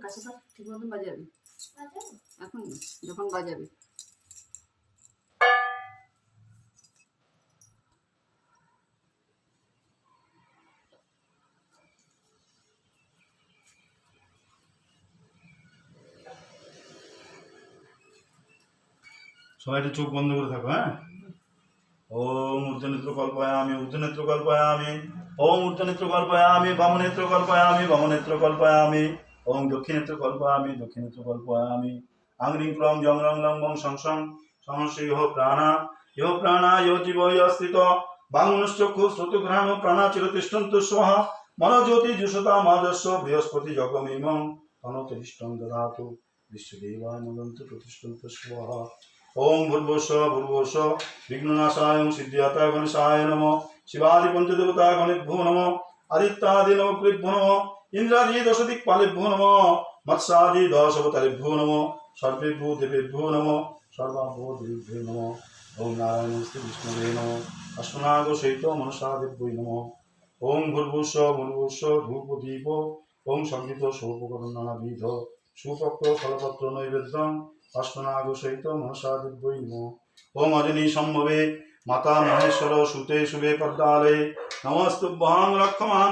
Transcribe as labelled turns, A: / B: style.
A: কাছে পাঠ ঠিক মতন বাজাবি এখন যখন বাজাবি।
B: সবাই একটু চোখ বন্ধ করে থাকো। হ্যাঁ, ওম ঊর্ধ্বনেত্র কল্পয়ামি, ঊর্ধ্বনেত্র কল্পয়ামি, ওম ঊর্ধ্বনেত্র কল্পয়ামি, বামনেত্র কল্পয়ামি, বামনেত্র কল্পয়ামি, ওম দক্ষিণেত্র কল্পয়ামি, দক্ষিণেত্র কল্পয়ামি। আংরিং ক্লং জং রং লং বং সং সং সমস্যা ইহ প্রাণা ইহ জীব ইহ স্থিত বাংমনুশ্চক্ষু শ্রোতঘ্রাণ প্রাণা চিরতিষ্ঠন্তু স্বহা মনোজ্যোতি জুষতা মাজস্ব বৃহস্পতি জগমিমং তনতিষ্ঠং দদাতু বিশ্বদেবায় মদন্তু প্রতিষ্ঠন্তু স্বহা। ওম ভূর্ভুবস্সুঃ ভূর্ভুবস্সুঃ বিঘ্ননাশায় সিদ্ধিদাতায় গণেশায় নমঃ শিবাদি পঞ্চদেবতায় গণেভ্যো নমঃ আদিত্যাদি নবগ্রহেভ্যো নমঃ ইন্দ্রাদি দশদিক্পালেভ্যো নমঃ মৎস্যাদি দশাবতারেভ্যো নমঃ সর্বেভ্যো দেবেভ্যো নমঃ সর্বাভ্যো দেবেভ্যো নমঃ। ওম নারায়ণস্তে বিষ্ণুবে নমঃ অষ্টনাগ সহিত মনসাদেভ্যৈ নমঃ। ওম ভূর্ভুবস্সুঃ ভূর্ভুবস্সুঃ ধূপদীপ ওম সংগীত সৌপকরণ নানাবিধ সুপক্র ফলপত্র নৈবেদ্যং অষ্টনাগ সহিত মনসাদেভ্যৈ নমঃ। ওম অজনী সম্ভবে মাতা মহেশ্বর সুতে শুভে পদ্মালয়ে নমস্তুভ্যং রক্ষমাং